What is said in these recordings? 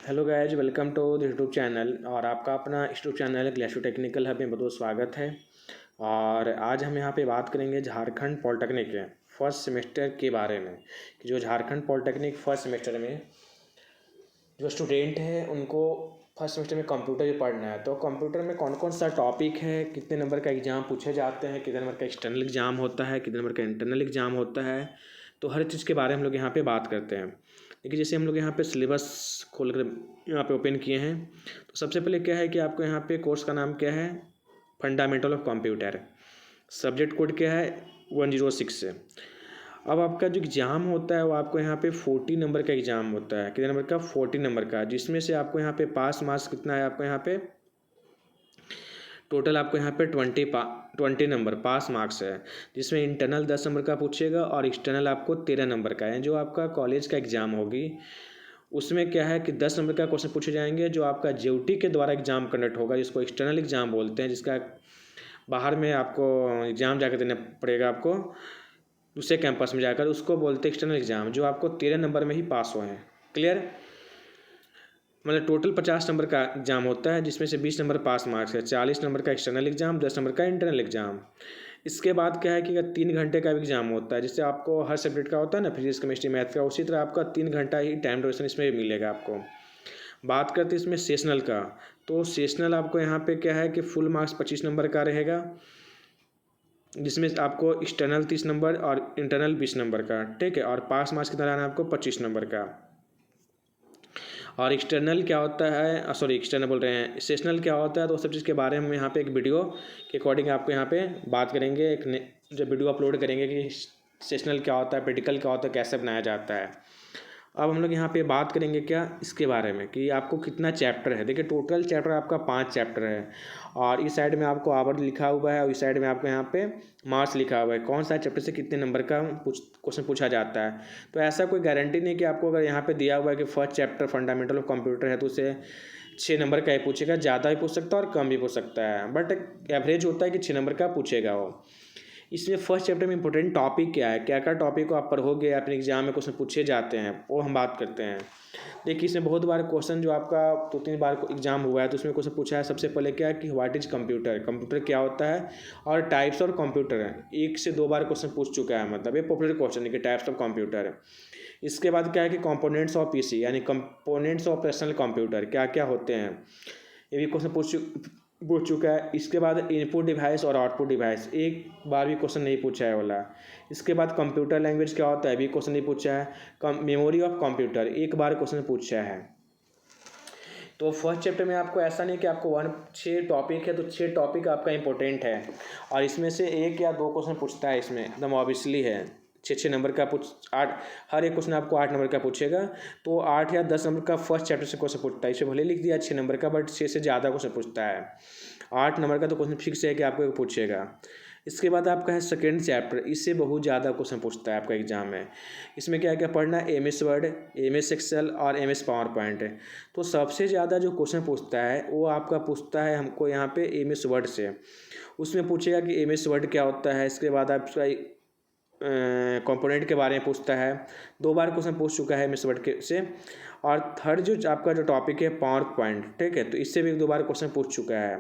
Hello guys, welcome to the YouTube channel. और आपका अपना YouTube channel Glacio technical hub में बहुत स्वागत है। और आज हम यहाँ पे बात करेंगे झारखंड पॉलिटेक्निक के फर्स्ट सेमेस्टर के बारे में कि जो झारखंड पॉलिटेक्निक फर्स्ट सेमेस्टर में जो स्टूडेंट है उनको फर्स्ट सेमेस्टर में कंप्यूटर भी पढ़ना है। तो कंप्यूटर में कौन कौन सा टॉपिक है, कितने नंबर का एग्ज़ाम पूछे जाते हैं, कितने नंबर का एक्सटर्नल एग्ज़ाम होता है, कितने नंबर का इंटरनल एग्ज़ाम होता है, तो हर चीज़ के बारे में हम लोग यहाँ पे बात करते हैं। देखिए, जैसे हम लोग यहाँ पे सिलेबस खोल कर यहाँ पे ओपन किए हैं, तो सबसे पहले क्या है कि आपको यहाँ पे कोर्स का नाम क्या है, fundamental of computer. Subject code क्या है, 106 से। अब आपका जो एग्ज़ाम होता है वो आपको यहाँ पे 40 नंबर का एग्ज़ाम होता है। कितने नंबर का, 40 नंबर का, जिसमें से आपको यहाँ पे पास मार्क्स कितना है, आपको यहाँ पे टोटल आपको यहाँ पे 20 नंबर पास मार्क्स है, जिसमें इंटरनल 10 नंबर का पूछेगा और एक्सटर्नल आपको 13 नंबर का है। जो आपका कॉलेज का एग्ज़ाम होगी उसमें क्या है कि 10 नंबर का क्वेश्चन पूछे जाएंगे, जो आपका जेयूटी के द्वारा एग्ज़ाम कंडक्ट होगा, जिसको एक्सटर्नल एग्ज़ाम बोलते हैं, जिसका बाहर में आपको एग्ज़ाम जाकर देना पड़ेगा आपको दूसरे कैंपस में जाकर, उसको बोलते हैं एक्सटर्नल एग्ज़ाम, जो आपको 13 नंबर में ही पास हुए हैं। क्लियर? मतलब टोटल 50 नंबर का एग्ज़ाम होता है, जिसमें से 20 नंबर पास मार्क्स है, 40 नंबर का एक्सटर्नल एग्ज़ाम, 10 नंबर का इंटरनल एग्ज़ाम। इसके बाद क्या है कि 3 घंटे का एग्ज़ाम होता है, जिससे आपको हर सब्जेक्ट का होता है ना, फिजिक्स केमिस्ट्री मैथ का, उसी तरह आपका 3 घंटा ही टाइम ड्यूरेशन इसमें मिलेगा आपको। बात करते हैं इसमें सेशनल का, तो सेशनल आपको यहाँ पे क्या है कि फुल मार्क्स 25 नंबर का रहेगा, जिसमें आपको एक्सटर्नल 30 नंबर और इंटरनल 20 नंबर का, ठीक है। और पास मार्क्स कितना लाना है आपको, 25 नंबर का। और एक्सटर्नल क्या होता है, सॉरी एक्सटर्नल बोल रहे हैं, सेशनल क्या होता है, तो सब चीज़ के बारे में यहाँ पे एक वीडियो के अकॉर्डिंग आपको यहाँ पे बात करेंगे। जब वीडियो अपलोड करेंगे कि सेशनल क्या होता है, प्रैक्टिकल क्या होता है, कैसे बनाया जाता है। अब हम लोग यहाँ पे बात करेंगे क्या इसके बारे में कि आपको कितना चैप्टर है। देखिए, टोटल चैप्टर आपका 5 चैप्टर है, और इस साइड में आपको आवर लिखा हुआ है और इस साइड में आपको यहाँ पे मार्क्स लिखा हुआ है, कौन सा चैप्टर से कितने नंबर का क्वेश्चन पूछा जाता है। तो ऐसा कोई गारंटी नहीं कि आपको अगर यहाँ पे दिया हुआ है कि first chapter fundamental of computer है तो उसे 6 नंबर का ही पूछेगा, ज़्यादा भी पूछ सकता है और कम भी पूछ सकता है, बट एवरेज होता है कि 6 नंबर का पूछेगा वो। इसमें फर्स्ट चैप्टर में इंपॉर्टेंट टॉपिक क्या है, क्या क्या टॉपिक को आप पढ़ोगे, अपने एग्जाम में क्वेश्चन पूछे जाते हैं, वो हम बात करते हैं। देखिए, इसमें बहुत बार क्वेश्चन जो आपका 2-3 बार एग्जाम हुआ है तो उसमें क्वेश्चन पूछा है सबसे पहले क्या कि व्हाट इज कंप्यूटर, कंप्यूटर क्या होता है, और टाइप्स ऑफ कंप्यूटर है। 1 से 2 बार क्वेश्चन पूछ चुका है, मतलब ये पॉपुलर क्वेश्चन है कि टाइप्स ऑफ कंप्यूटर है। इसके बाद क्या है कि कंपोनेंट्स ऑफ पीसी, यानी कंपोनेंट्स ऑफ पर्सनल कंप्यूटर क्या क्या होते हैं, ये भी क्वेश्चन पूछ चुका है। इसके बाद इनपुट डिवाइस और आउटपुट डिवाइस, एक बार भी क्वेश्चन नहीं पूछा है वाला। इसके बाद कंप्यूटर लैंग्वेज क्या होता है, भी क्वेश्चन नहीं पूछा है। मेमोरी ऑफ कंप्यूटर, एक बार क्वेश्चन पूछा है। तो फर्स्ट चैप्टर में आपको ऐसा नहीं कि आपको 6 टॉपिक है तो 6 टॉपिक आपका इंपॉर्टेंट है, और इसमें से 1 या 2 क्वेश्चन पूछता है, इसमें एकदम ऑब्वियसली है। 6 नंबर का 8, हर एक क्वेश्चन आपको 8 नंबर का पूछेगा, तो 8 या 10 नंबर का फर्स्ट चैप्टर से क्वेश्चन पूछता है। इसे भले लिख दिया 6 नंबर का, बट 6 से ज़्यादा क्वेश्चन पूछता है। 8 नंबर का तो क्वेश्चन फिक्स है कि आपको पूछेगा। इसके बाद आपका है सेकेंड चैप्टर, इससे बहुत ज़्यादा क्वेश्चन पूछता है आपका एग्जाम में। इसमें क्या क्या पढ़ना है, MS वर्ड, MS एक्सेल और MS पावर पॉइंट है। तो सबसे ज़्यादा जो क्वेश्चन पूछता है वो आपका पूछता है हमको यहाँ पे MS वर्ड से। उसमें पूछेगा कि MS वर्ड क्या होता है। इसके बाद आपका कंपोनेंट के बारे में पूछता है, 2 बार क्वेश्चन पूछ चुका है MS वर्ड के से। और थर्ड जो आपका जो टॉपिक है पावर पॉइंट, ठीक है, तो इससे भी 2 बार क्वेश्चन पूछ चुका है।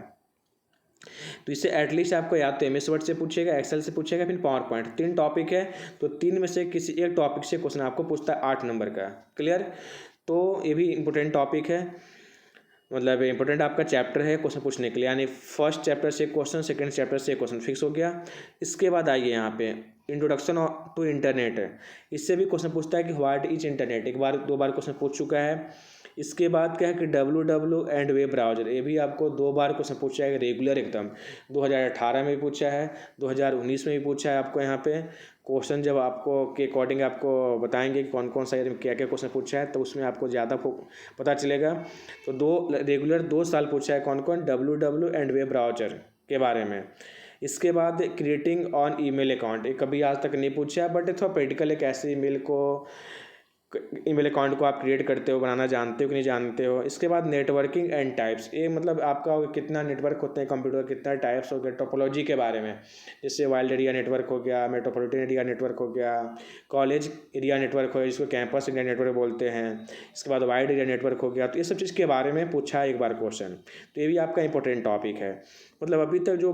तो इससे एटलीस्ट आपको या तो MS वर्ड से पूछेगा, एक्सेल से पूछेगा, फिर पावर पॉइंट। 3 टॉपिक है, तो 3 में से किसी एक टॉपिक से क्वेश्चन आपको पूछता है 8 नंबर का। क्लियर? तो ये भी इंपॉर्टेंट टॉपिक है, मतलब इंपॉर्टेंट आपका चैप्टर है क्वेश्चन पूछने के लिए, यानी फर्स्ट चैप्टर से क्वेश्चन, सेकंड चैप्टर से क्वेश्चन फिक्स हो गया। इसके बाद आइए यहाँ पे इंट्रोडक्शन टू इंटरनेट है, इससे भी क्वेश्चन पूछता है कि what is internet, 1 bar 2 bar question पूछ चुका है। इसके बाद क्या है कि WW एंड वेब ब्राउज़र, ये भी आपको 2 बार क्वेश्चन पूछा है रेगुलर एकदम। 2018 में भी पूछा है, 2019 में भी पूछा है। आपको यहाँ पे क्वेश्चन जब आपको के अकॉर्डिंग आपको बताएंगे कि कौन कौन सा क्या क्या क्वेश्चन पूछा है, तो उसमें आपको ज़्यादा पता चलेगा। तो 2 रेगुलर 2 साल पूछा है कौन कौन, WW एंड वेब ब्राउज़र के बारे में। इसके बाद क्रिएटिंग ऑन ईमेल अकाउंट, ये कभी आज तक नहीं पूछा है, बट थोड़ा प्रैक्टिकल एक ऐसे ईमेल को ईमेल अकाउंट को आप क्रिएट करते हो, बनाना जानते हो कि नहीं जानते हो। इसके बाद नेटवर्किंग एंड टाइप्स, ये मतलब आपका कितना नेटवर्क होते हैं कंप्यूटर, कितना टाइप्स हो गया, टोपोलॉजी के बारे में, जैसे वाइल्ड एरिया नेटवर्क हो गया, मेट्रोपॉलिटन एरिया नेटवर्क हो गया, कॉलेज एरिया नेटवर्क हो जिसको कैंपस एरिया नेटवर्क बोलते हैं। इसके बाद वाइड एरिया नेटवर्क हो गया। तो ये सब चीज़ के बारे में पूछा है एक बार क्वेश्चन, तो ये भी आपका इंपॉर्टेंट टॉपिक है। मतलब अभी तक जो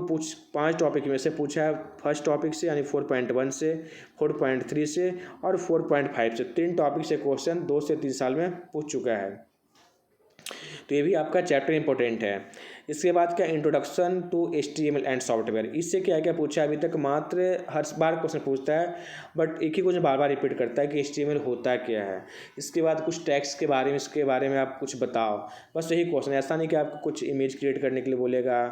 5 टॉपिक में से पूछा है, फर्स्ट टॉपिक से यानी 4.1 से, 4.3 से और 4.5 से, 3 टॉपिक से क्वेश्चन 2 से 3 साल में पूछ चुका है। तो ये भी आपका चैप्टर इंपॉर्टेंट है। इसके बाद क्या, इंट्रोडक्शन टू HTML एंड सॉफ्टवेयर, इससे क्या क्या पूछा है अभी तक, मात्र हर बार क्वेश्चन पूछता है बट एक ही क्वेश्चन बार बार रिपीट करता है कि HTML होता क्या है। इसके बाद कुछ टैग्स के बारे में, इसके बारे में आप कुछ बताओ, बस यही क्वेश्चन। ऐसा नहीं कि आपको कुछ इमेज क्रिएट करने के लिए बोलेगा,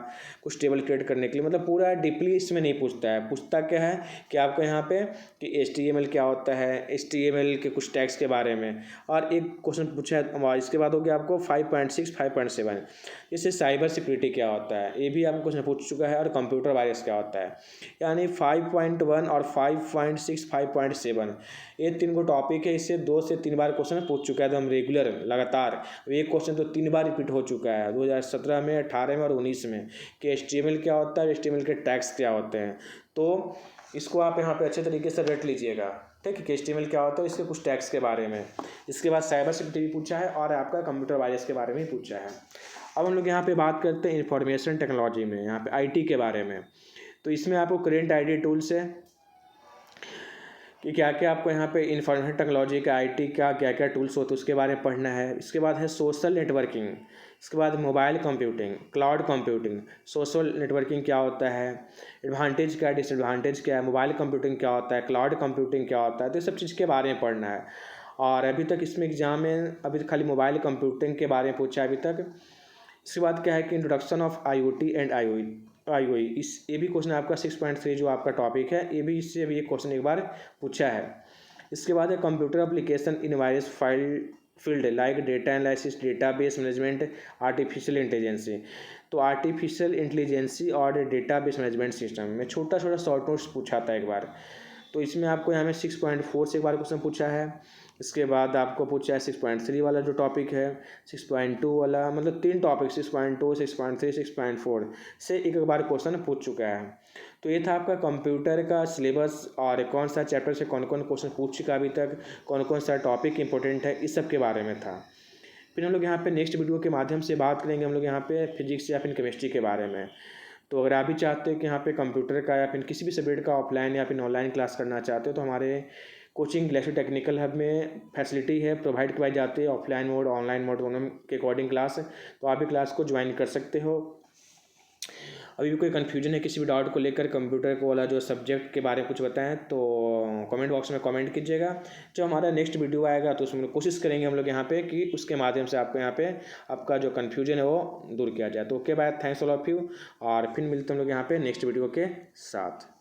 कुछ टेबल क्रिएट करने के लिए, मतलब पूरा डीपली इसमें नहीं पूछता है। पूछता क्या है कि आपको यहाँ पे कि HTML क्या होता है, HTML के कुछ टैग्स के बारे में, और एक क्वेश्चन पूछा है। इसके बाद हो गया आपको 5.6, 5.7, जैसे साइबर सिक्योरिटी क्या होता है, ये भी आपको क्वेश्चन पूछ चुका है, और कंप्यूटर वायरस क्या होता है। यानी 5.1 और 5.6, 5.7 ये 3 को टॉपिक है, इससे 2 से 3 बार क्वेश्चन पूछ चुका है एकदम रेगुलर लगातार। ये क्वेश्चन तो 3 बार रिपीट हो चुका है 2017 में, 18 में और 19 में, कि HTML क्या होता है, HTML के टैग्स क्या होते हैं। तो इसको आप यहाँ पे अच्छे तरीके से रट लीजिएगा, ठीक है, कि HTML क्या होता है, इसके कुछ टैग्स के बारे में। इसके बाद साइबर सिक्योरिटी भी पूछा है, और आपका कंप्यूटर वायरस के बारे में पूछा है। अब हम लोग यहाँ पे बात करते हैं इंफॉर्मेशन टेक्नोलॉजी में, यहाँ पे IT के बारे में। तो इसमें आपको करेंट ID टूल्स है कि क्या क्या आपको यहाँ पे इंफॉर्मेशन टेक्नोलॉजी का, IT का क्या क्या टूल्स होते हैं उसके बारे में पढ़ना है। इसके बाद है सोशल नेटवर्किंग, इसके बाद mobile computing, cloud computing. Social networking क्या होता है, एडवांटेज क्या है, डिसएडवांटेज क्या है, मोबाइल कंप्यूटिंग क्या होता है, क्लाउड कंप्यूटिंग क्या होता है, तो सब चीज़ के बारे में पढ़ना है। और अभी तक इसमें एग्जाम में अभी तक खाली मोबाइल कंप्यूटिंग के बारे में पूछा है अभी तक। इसके बाद क्या है कि introduction of IoT and IoE, ये भी क्वेश्चन आपका 6.3 जो आपका टॉपिक है, ये भी इससे भी एक क्वेश्चन एक बार पूछा है। इसके बाद है computer application in various field like data analysis, database management, artificial intelligence. तो आर्टिफिशियल इंटेलिजेंसी और डेटाबेस मैनेजमेंट सिस्टम में छोटा छोटा शॉर्ट नोट्स पूछा था एक बार। तो इसमें आपको यहाँ में 6.4 से एक बार क्वेश्चन पूछा है। इसके बाद आपको पूछा है 6.3 वाला जो टॉपिक है, 6.2 वाला, मतलब 3 टॉपिक 6.2, 6.3, 6.4 से एक बार क्वेश्चन पूछ चुका है। तो ये था आपका कंप्यूटर का सिलेबस, और कौन सा चैप्टर से कौन कौन क्वेश्चन पूछ चुका अभी तक, कौन कौन सा टॉपिक इंपॉर्टेंट है, इस सब के बारे में था। फिर हम लोग यहाँ पे नेक्स्ट वीडियो के माध्यम से बात करेंगे हम लोग यहाँ पे फिजिक्स या फिर केमिस्ट्री के बारे में। तो अगर आप भी चाहते हो कि यहाँ पे कंप्यूटर का या फिर किसी भी सब्जेक्ट का ऑफलाइन या फिर ऑनलाइन क्लास करना चाहते हो, तो हमारे कोचिंग गैलेक्सी टेक्निकल हब में फैसिलिटी है, प्रोवाइड करवाई जाती है ऑफलाइन मोड ऑनलाइन मोड दोनों के अकॉर्डिंग क्लास। तो आप भी क्लास को ज्वाइन कर सकते हो। अभी भी कोई कन्फ्यूजन है किसी भी डाउट को लेकर, कंप्यूटर को वाला जो सब्जेक्ट के बारे में कुछ बताएं, तो कमेंट बॉक्स में कमेंट कीजिएगा। जो हमारा नेक्स्ट वीडियो आएगा तो उसमें कोशिश करेंगे हम लोग यहाँ पे कि उसके माध्यम से आपको यहाँ पे आपका जो कन्फ्यूजन है वो दूर किया जाए। तो okay bye, thanks all of you, और फिर मिलते हैं हम लोग यहाँ पे नेक्स्ट वीडियो के साथ।